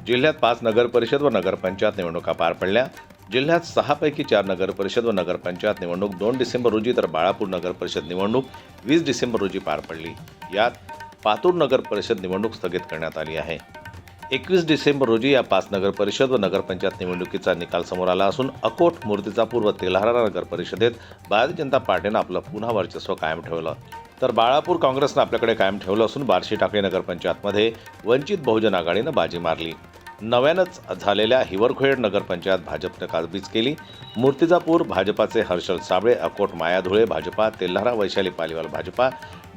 जिल्ह्यात 5 नगरपरिषद व नगरपंचायत निवडणुका पार पडल्या। जिल्ह्यात 6 पैकी 4 नगरपरिषद व नगरपंचायत निवडणूक 2 डिसेंबर रोजी तर बाळापूर नगरपरिषद निवडणूक 20 डिसेंबर रोजी पार पडली। यात पातूर नगरपरिषद निवडणूक स्थगित करण्यात आली आहे। 21 डिसेंबर रोजी या 5 नगरपरिषद व नगरपंचायत निवडणुकीचा निकाल समोर आला असून अकोट, मूर्तिजापूर व तेल्हारा नगरपरिषदेत भारतीय जनता पार्टीनं आपलं पुन्हा वर्चस्व कायम ठेवलं, तर बाळापूर काँग्रेसनं आपल्याकडे कायम ठेवलं असून बार्शी टाकळी नगरपंचायतमध्ये वंचित बहुजन आघाडीनं बाजी मारली। नव्यानंच झालेल्या हिवरखेड नगरपंचायत भाजपनं काबीज केली। मूर्तिजापूर भाजपाचे हर्षल साबळे, अकोट माया धुळे भाजपा, तेल्हारा वैशाली पालीवाल भाजपा,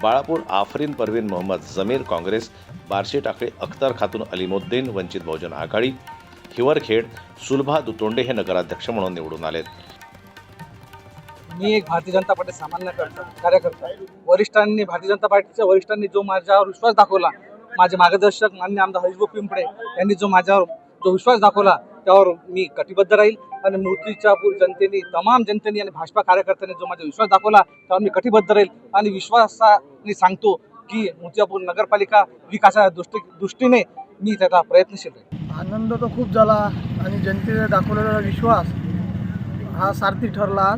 बाळापूर आफरीन परवीन मोहम्मद जमीर काँग्रेस, बार्शी टाकळी अख्तर खातून अलीमुद्दीन वंचित बहुजन आघाडी, हिवरखेड सुलभा दुतोंडे हे नगराध्यक्ष म्हणून निवडून आलेत। मी एक भारतीय जनता पार्टी सामान्य कार्यकर्ता आहे। भारतीय जनता पार्टीच्या वरिष्ठांनी जो माझ्यावर विश्वास दाखवला, माझे मार्गदर्शक माननीय आमदार हरीशभाऊ पिंपळे यांनी जो माझ्यावर विश्वास दाखवला, त्यावर मी कटिबद्ध राहील आणि मूर्तिजापूर जनतेने, तमाम जनतेने आणि भाजपा कार्यकर्त्यांनी जो माझा विश्वास दाखवला त्यावर मी कटिबद्ध राहील आणि विश्वासाने सांगतो की मूर्तिजापूर नगरपालिका विकासाच्या दृष्टीने मी त्याचा प्रयत्नशील राहील। आनंद तर खूप झाला आणि जनतेने दाखवलेला विश्वास हा सार्थी ठरला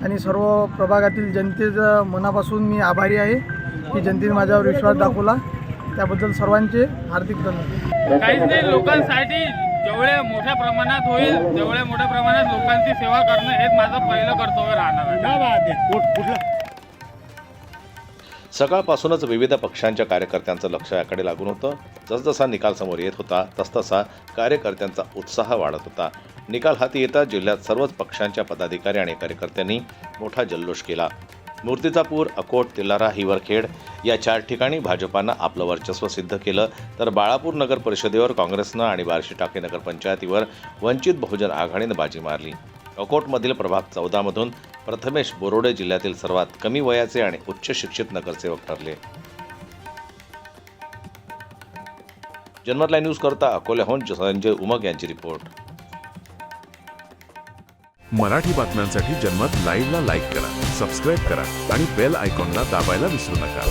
आणि सर्व प्रभागातील जनतेचं मनापासून मी आभारी आहे की जनतेने माझ्यावर विश्वास दाखवला, त्याबद्दल सर्वांचे हार्दिक धन्यवाद। काहीच नाही, लोकांसाठी जेवढे मोठ्या प्रमाणात होईल तेवढ्या मोठ्या प्रमाणात लोकांची सेवा करणं हेच माझं पहिलं कर्तव्य राहणार आहे। सकाळपासूनच विविध पक्षांच्या कार्यकर्त्यांचं लक्ष याकडे लागून होतं। जसजसा निकाल समोर येत होता तसतसा कार्यकर्त्यांचा उत्साह वाढत होता। निकाल हाती येता जिल्ह्यात सर्वच पक्षांच्या पदाधिकारी आणि कार्यकर्त्यांनी मोठा जल्लोष केला। मूर्तिजापूर, अकोट, तेल्हारा, हिवरखेड या 4 ठिकाणी भाजपानं आपलं वर्चस्व सिद्ध केलं, तर बाळापूर नगर परिषदेवर काँग्रेसनं आणि बार्शी टाकळी नगरपंचायतीवर वंचित बहुजन आघाडीनं बाजी मारली। अकोटमधील प्रभाग 14 मधून प्रथमेश बोरोडे जिल्ह्यातील सर्वात कमी वयाचे आणि उच्च शिक्षित नगरसेवक ठरले। जनमत लाईव्ह न्यूज करता अकोल्याहून संजय उमग यांची रिपोर्ट। मराठी बातम्यांसाठी जनमत लाईव्हला लाईक करा, सबस्क्राईब करा आणि बेल आयकॉनला दाबायला विसरू नका।